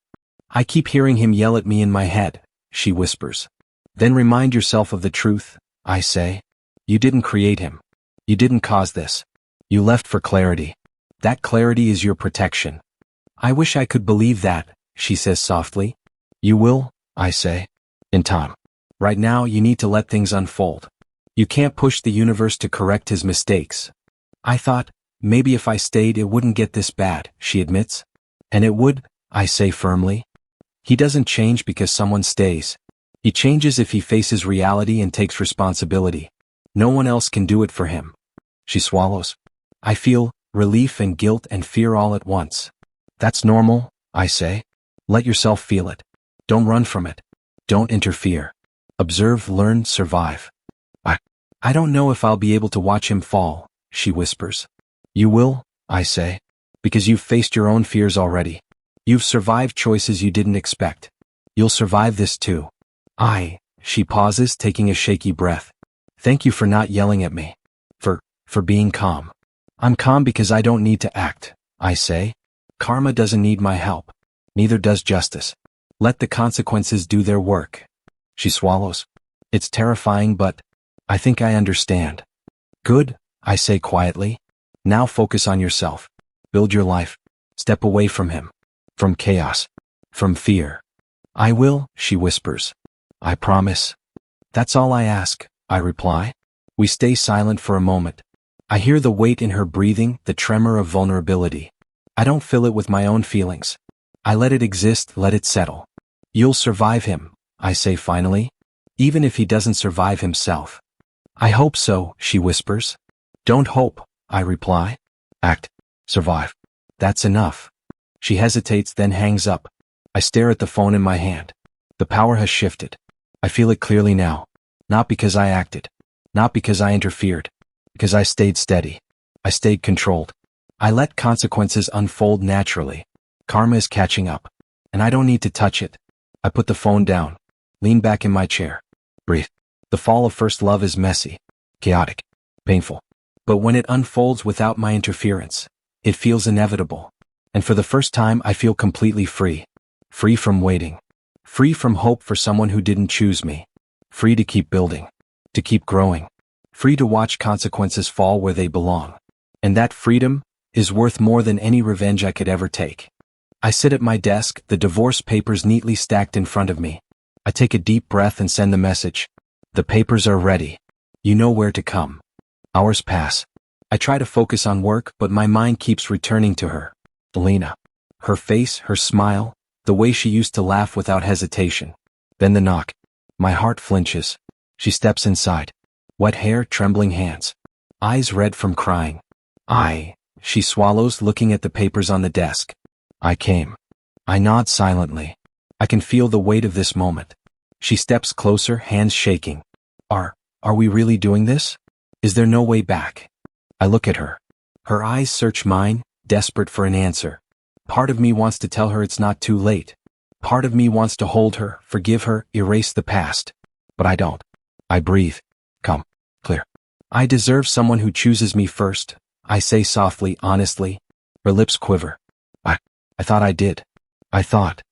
I keep hearing him yell at me in my head, she whispers. Then remind yourself of the truth, I say. You didn't create him. You didn't cause this. You left for clarity. That clarity is your protection. I wish I could believe that, she says softly. You will, I say. In time. Right now you need to let things unfold. You can't push the universe to correct his mistakes. I thought, maybe if I stayed it wouldn't get this bad, she admits. And it would, I say firmly. He doesn't change because someone stays. He changes if he faces reality and takes responsibility. No one else can do it for him. She swallows. I feel relief and guilt and fear all at once. That's normal, I say. Let yourself feel it. Don't run from it. Don't interfere. Observe, learn, survive. I don't know if I'll be able to watch him fall, she whispers. You will, I say. Because you've faced your own fears already. You've survived choices you didn't expect. You'll survive this too. She pauses, taking a shaky breath. Thank you for not yelling at me. For being calm. I'm calm because I don't need to act, I say. Karma doesn't need my help. Neither does justice. Let the consequences do their work. She swallows. It's terrifying, but I think I understand. Good, I say quietly. Now focus on yourself. Build your life. Step away from him. From chaos. From fear. I will, she whispers. I promise. That's all I ask, I reply. We stay silent for a moment. I hear the weight in her breathing, the tremor of vulnerability. I don't fill it with my own feelings. I let it exist, let it settle. You'll survive him, I say finally. Even if he doesn't survive himself. I hope so, she whispers. Don't hope, I reply. Act. Survive. That's enough. She hesitates, then hangs up. I stare at the phone in my hand. The power has shifted. I feel it clearly now. Not because I acted. Not because I interfered. Because I stayed steady. I stayed controlled. I let consequences unfold naturally. Karma is catching up. And I don't need to touch it. I put the phone down, lean back in my chair. Breathe. The fall of first love is messy, chaotic, painful. But when it unfolds without my interference, it feels inevitable. And for the first time I feel completely free. Free from waiting. Free from hope for someone who didn't choose me. Free to keep building. To keep growing. Free to watch consequences fall where they belong. And that freedom is worth more than any revenge I could ever take. I sit at my desk, the divorce papers neatly stacked in front of me. I take a deep breath and send the message. The papers are ready. You know where to come. Hours pass. I try to focus on work, but my mind keeps returning to her. Elena. Her face, her smile, the way she used to laugh without hesitation. Then the knock. My heart flinches. She steps inside. Wet hair, trembling hands. Eyes red from crying. She swallows, looking at the papers on the desk. I came. I nod silently. I can feel the weight of this moment. She steps closer, hands shaking. Are we really doing this? Is there no way back? I look at her. Her eyes search mine, desperate for an answer. Part of me wants to tell her it's not too late. Part of me wants to hold her, forgive her, erase the past. But I don't. I breathe. Come. Clear. I deserve someone who chooses me first, I say softly, honestly. Her lips quiver. I thought I did. I thought.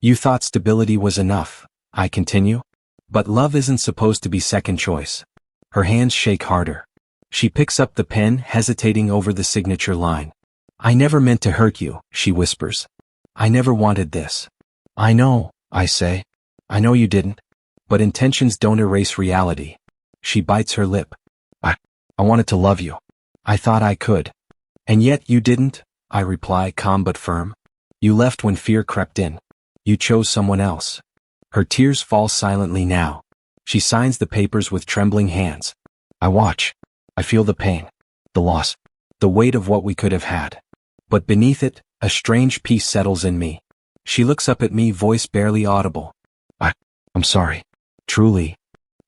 You thought stability was enough, I continue. But love isn't supposed to be second choice. Her hands shake harder. She picks up the pen, hesitating over the signature line. I never meant to hurt you, she whispers. I never wanted this. I know, I say. I know you didn't. But intentions don't erase reality. She bites her lip. I wanted to love you. I thought I could. And yet you didn't, I reply, calm but firm. You left when fear crept in. You chose someone else. Her tears fall silently now. She signs the papers with trembling hands. I watch. I feel the pain, the loss, the weight of what we could have had. But beneath it, a strange peace settles in me. She looks up at me, voice barely audible. I'm sorry. Truly.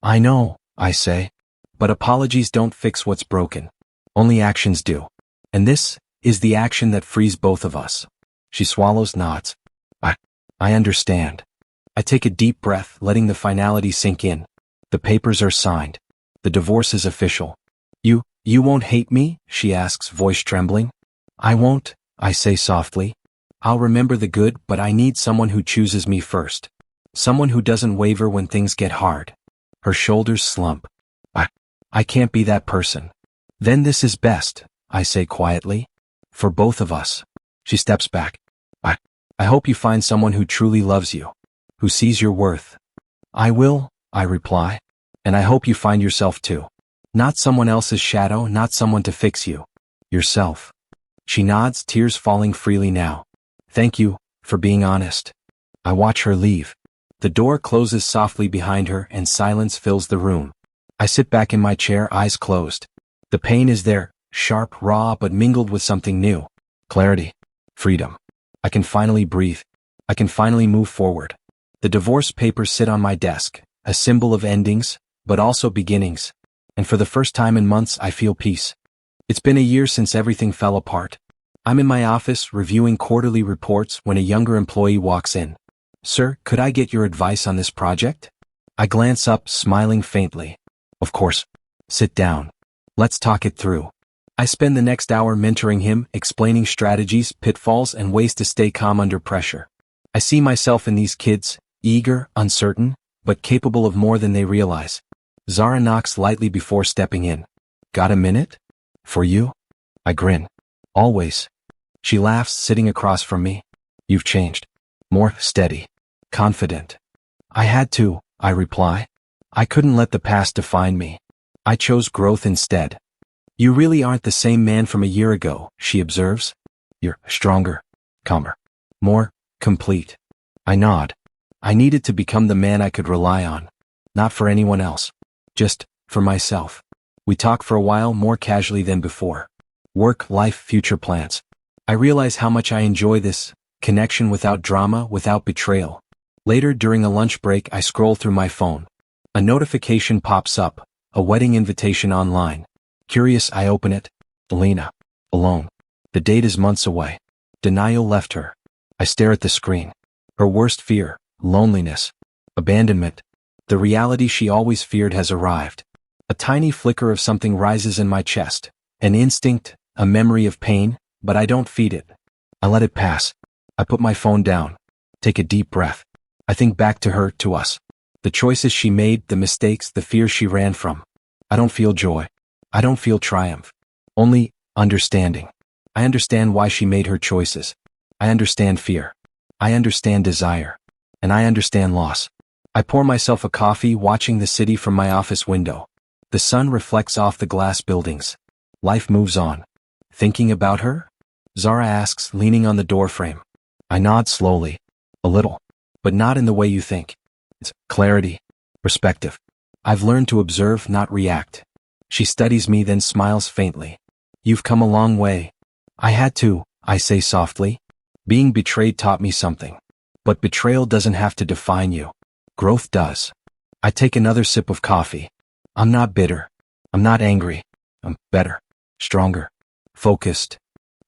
I know, I say. But apologies don't fix what's broken. Only actions do. And this is the action that frees both of us. She swallows, nods. I understand. I take a deep breath, letting the finality sink in. The papers are signed. The divorce is official. You won't hate me? She asks, voice trembling. I won't, I say softly. I'll remember the good, but I need someone who chooses me first. Someone who doesn't waver when things get hard. Her shoulders slump. I can't be that person. Then this is best, I say quietly. For both of us. She steps back. I hope you find someone who truly loves you. Who sees your worth. I will, I reply. And I hope you find yourself too. Not someone else's shadow, not someone to fix you. Yourself. She nods, tears falling freely now. Thank you, for being honest. I watch her leave. The door closes softly behind her and silence fills the room. I sit back in my chair, eyes closed. The pain is there, sharp, raw, but mingled with something new. Clarity. Freedom. I can finally breathe. I can finally move forward. The divorce papers sit on my desk, a symbol of endings, but also beginnings. And for the first time in months I feel peace. It's been a year since everything fell apart. I'm in my office reviewing quarterly reports when a younger employee walks in. Sir, could I get your advice on this project? I glance up, smiling faintly. Of course. Sit down. Let's talk it through. I spend the next hour mentoring him, explaining strategies, pitfalls, and ways to stay calm under pressure. I see myself in these kids, eager, uncertain, but capable of more than they realize. Zara knocks lightly before stepping in. Got a minute? For you? I grin. Always. She laughs, sitting across from me. You've changed. More steady. Confident. I had to, I reply. I couldn't let the past define me. I chose growth instead. You really aren't the same man from a year ago, she observes. You're stronger, calmer, more complete. I nod. I needed to become the man I could rely on. Not for anyone else. Just for myself. We talk for a while, more casually than before. Work, life, future plans. I realize how much I enjoy this connection without drama, without betrayal. Later, during a lunch break, I scroll through my phone. A notification pops up, a wedding invitation online. Curious, I open it. Elena. Alone. The date is months away. Denial left her. I stare at the screen. Her worst fear, loneliness, abandonment. The reality she always feared has arrived. A tiny flicker of something rises in my chest. An instinct, a memory of pain, but I don't feed it. I let it pass. I put my phone down. Take a deep breath. I think back to her, to us. The choices she made, the mistakes, the fears she ran from. I don't feel joy. I don't feel triumph. Only understanding. I understand why she made her choices. I understand fear. I understand desire. And I understand loss. I pour myself a coffee, watching the city from my office window. The sun reflects off the glass buildings. Life moves on. Thinking about her? Zara asks, leaning on the doorframe. I nod slowly. A little. But not in the way you think. It's clarity. Perspective. I've learned to observe, not react. She studies me, then smiles faintly. You've come a long way. I had to, I say softly. Being betrayed taught me something. But betrayal doesn't have to define you. Growth does. I take another sip of coffee. I'm not bitter. I'm not angry. I'm better. Stronger. Focused.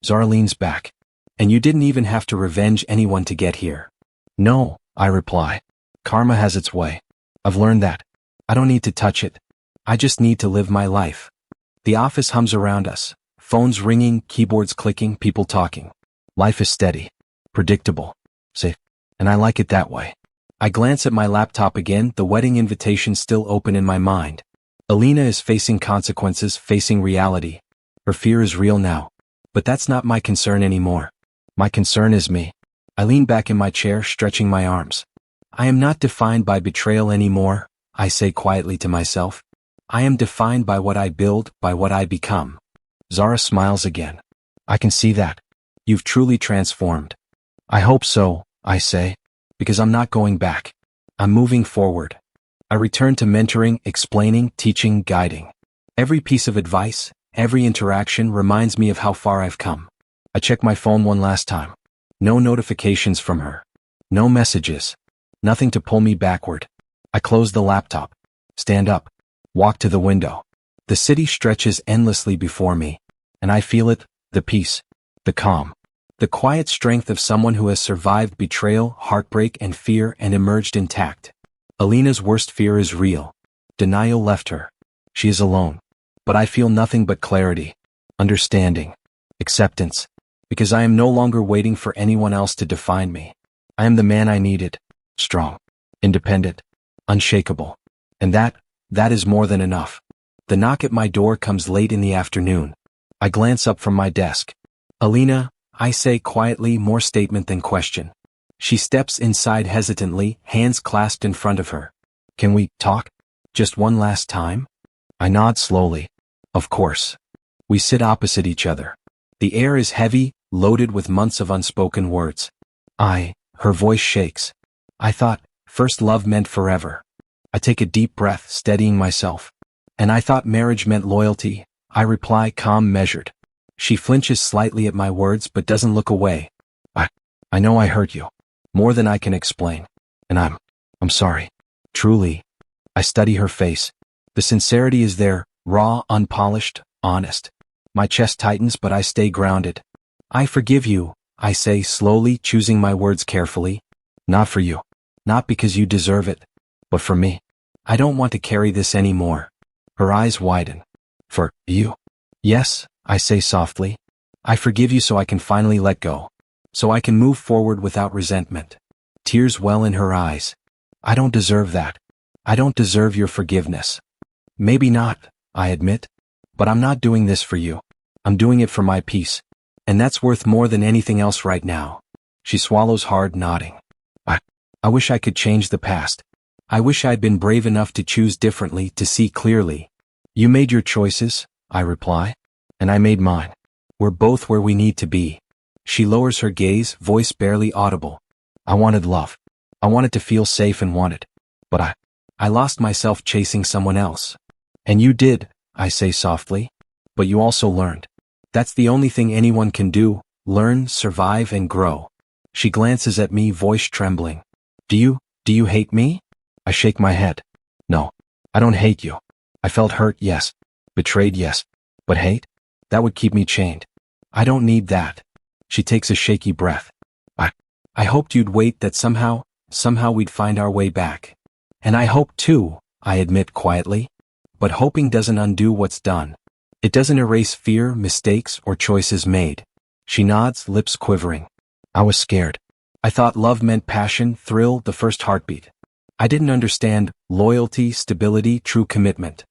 Zara leans back. And you didn't even have to revenge anyone to get here. No, I reply. Karma has its way. I've learned that. I don't need to touch it. I just need to live my life. The office hums around us. Phones ringing, keyboards clicking, people talking. Life is steady. Predictable. Safe. And I like it that way. I glance at my laptop again, the wedding invitation still open in my mind. Alina is facing consequences, facing reality. Her fear is real now. But that's not my concern anymore. My concern is me. I lean back in my chair, stretching my arms. I am not defined by betrayal anymore, I say quietly to myself. I am defined by what I build, by what I become. Zara smiles again. I can see that. You've truly transformed. I hope so, I say, because I'm not going back. I'm moving forward. I return to mentoring, explaining, teaching, guiding. Every piece of advice, every interaction reminds me of how far I've come. I check my phone one last time. No notifications from her. No messages. Nothing to pull me backward. I close the laptop. Stand up. Walk to the window. The city stretches endlessly before me. And I feel it, the peace, the calm, the quiet strength of someone who has survived betrayal, heartbreak, and fear and emerged intact. Alina's worst fear is real. Denial left her. She is alone. But I feel nothing but clarity, understanding, acceptance, because I am no longer waiting for anyone else to define me. I am the man I needed, strong, independent, unshakable. And that is more than enough. The knock at my door comes late in the afternoon. I glance up from my desk. Alina, I say quietly, more statement than question. She steps inside hesitantly, hands clasped in front of her. Can we talk? Just one last time? I nod slowly. Of course. We sit opposite each other. The air is heavy, loaded with months of unspoken words. Her voice shakes. I thought, first love meant forever. I take a deep breath, steadying myself. And I thought marriage meant loyalty. I reply, calm, measured. She flinches slightly at my words but doesn't look away. I know I hurt you. More than I can explain. And I'm sorry. Truly. I study her face. The sincerity is there, raw, unpolished, honest. My chest tightens but I stay grounded. I forgive you, I say slowly, choosing my words carefully. Not for you. Not because you deserve it. But for me. I don't want to carry this anymore. Her eyes widen. For you. Yes, I say softly. I forgive you so I can finally let go. So I can move forward without resentment. Tears well in her eyes. I don't deserve that. I don't deserve your forgiveness. Maybe not, I admit. But I'm not doing this for you. I'm doing it for my peace. And that's worth more than anything else right now. She swallows hard, nodding. I wish I could change the past. I wish I'd been brave enough to choose differently, to see clearly. You made your choices, I reply. And I made mine. We're both where we need to be. She lowers her gaze, voice barely audible. I wanted love. I wanted to feel safe and wanted. But I lost myself chasing someone else. And you did, I say softly. But you also learned. That's the only thing anyone can do, learn, survive, and grow. She glances at me, voice trembling. Do you hate me? I shake my head. No, I don't hate you. I felt hurt, yes. Betrayed, yes. But hate? That would keep me chained. I don't need that. She takes a shaky breath. I hoped you'd wait, that somehow we'd find our way back. And I hoped too, I admit quietly. But hoping doesn't undo what's done. It doesn't erase fear, mistakes, or choices made. She nods, lips quivering. I was scared. I thought love meant passion, thrill, the first heartbeat. I didn't understand loyalty, stability, true commitment.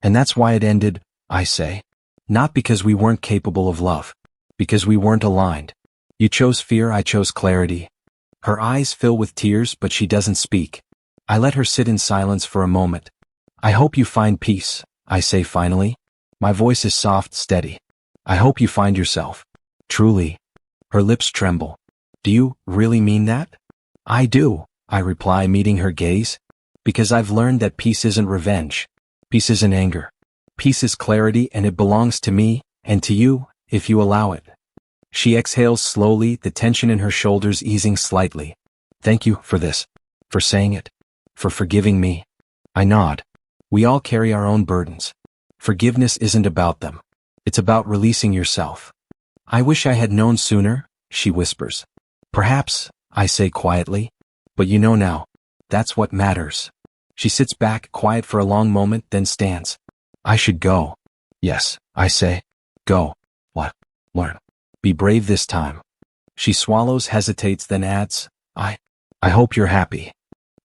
And that's why it ended, I say. Not because we weren't capable of love. Because we weren't aligned. You chose fear, I chose clarity. Her eyes fill with tears, but she doesn't speak. I let her sit in silence for a moment. I hope you find peace, I say finally. My voice is soft, steady. I hope you find yourself. Truly. Her lips tremble. Do you really mean that? I do, I reply, meeting her gaze. Because I've learned that peace isn't revenge. Peace isn't anger. Peace is clarity, and it belongs to me, and to you, if you allow it. She exhales slowly, the tension in her shoulders easing slightly. Thank you for this. For saying it. For forgiving me. I nod. We all carry our own burdens. Forgiveness isn't about them. It's about releasing yourself. I wish I had known sooner, she whispers. Perhaps, I say quietly. But you know now. That's what matters. She sits back, quiet for a long moment, then stands. I should go. Yes, I say. Go. What? Learn. Be brave this time. She swallows, hesitates, then adds, I hope you're happy.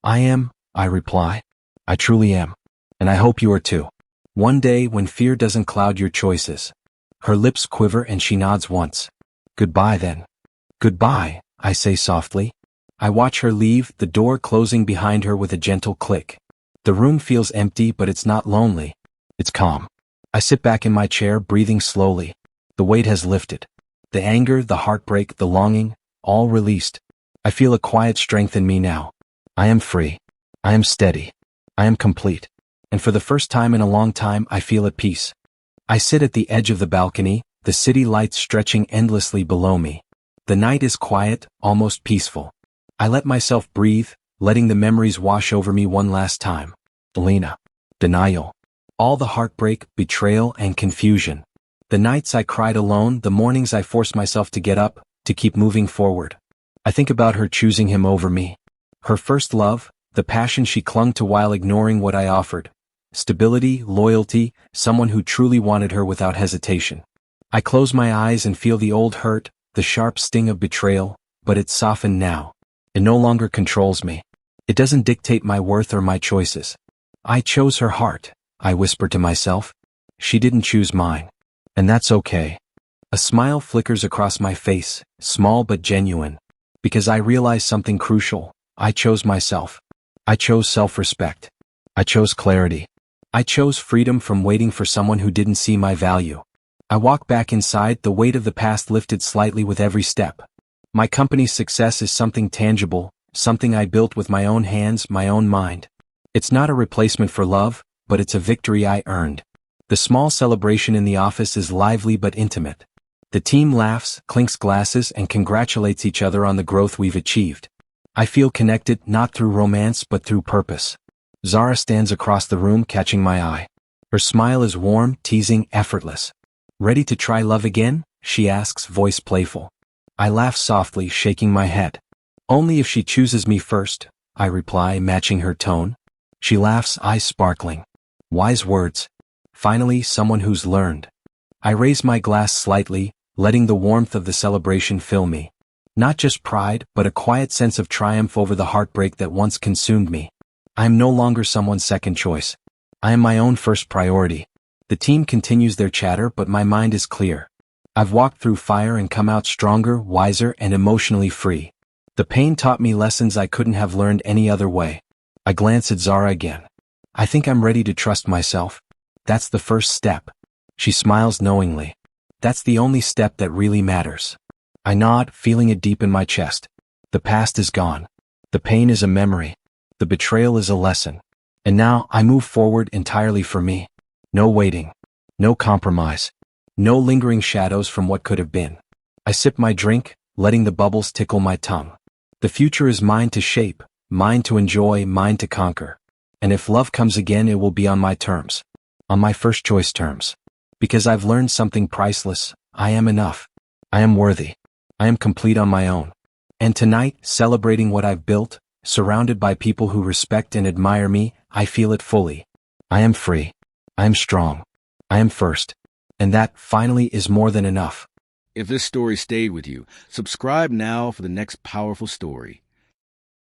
I am, I reply. I truly am. And I hope you are too. One day when fear doesn't cloud your choices. Her lips quiver and she nods once. Goodbye then. Goodbye, I say softly. I watch her leave, the door closing behind her with a gentle click. The room feels empty, but it's not lonely. It's calm. I sit back in my chair, breathing slowly. The weight has lifted. The anger, the heartbreak, the longing, all released. I feel a quiet strength in me now. I am free. I am steady. I am complete. And for the first time in a long time, I feel at peace. I sit at the edge of the balcony, the city lights stretching endlessly below me. The night is quiet, almost peaceful. I let myself breathe, letting the memories wash over me one last time. Elena. Denial. All the heartbreak, betrayal, and confusion. The nights I cried alone, the mornings I forced myself to get up, to keep moving forward. I think about her choosing him over me. Her first love, the passion she clung to while ignoring what I offered. Stability, loyalty, someone who truly wanted her without hesitation. I close my eyes and feel the old hurt, the sharp sting of betrayal, but it's softened now. It no longer controls me. It doesn't dictate my worth or my choices. I chose her heart, I whisper to myself. She didn't choose mine. And that's okay. A smile flickers across my face, small but genuine. Because I realize something crucial. I chose myself. I chose self-respect. I chose clarity. I chose freedom from waiting for someone who didn't see my value. I walk back inside, the weight of the past lifted slightly with every step. My company's success is something tangible, something I built with my own hands, my own mind. It's not a replacement for love, but it's a victory I earned. The small celebration in the office is lively but intimate. The team laughs, clinks glasses, and congratulates each other on the growth we've achieved. I feel connected, not through romance but through purpose. Zara stands across the room, catching my eye. Her smile is warm, teasing, effortless. Ready to try love again? She asks, voice playful. I laugh softly, shaking my head. Only if she chooses me first, I reply, matching her tone. She laughs, eyes sparkling. Wise words. Finally, someone who's learned. I raise my glass slightly, letting the warmth of the celebration fill me. Not just pride, but a quiet sense of triumph over the heartbreak that once consumed me. I am no longer someone's second choice. I am my own first priority. The team continues their chatter, but my mind is clear. I've walked through fire and come out stronger, wiser, and emotionally free. The pain taught me lessons I couldn't have learned any other way. I glance at Zara again. I think I'm ready to trust myself. That's the first step. She smiles knowingly. That's the only step that really matters. I nod, feeling it deep in my chest. The past is gone. The pain is a memory. The betrayal is a lesson. And now I move forward entirely for me. No waiting. No compromise. No lingering shadows from what could have been. I sip my drink, letting the bubbles tickle my tongue. The future is mine to shape, mine to enjoy, mine to conquer. And if love comes again, it will be on my terms. On my first choice terms. Because I've learned something priceless. I am enough. I am worthy. I am complete on my own. And tonight, celebrating what I've built, surrounded by people who respect and admire me, I feel it fully. I am free. I am strong. I am first. And that, finally, is more than enough. If this story stayed with you, subscribe now for the next powerful story.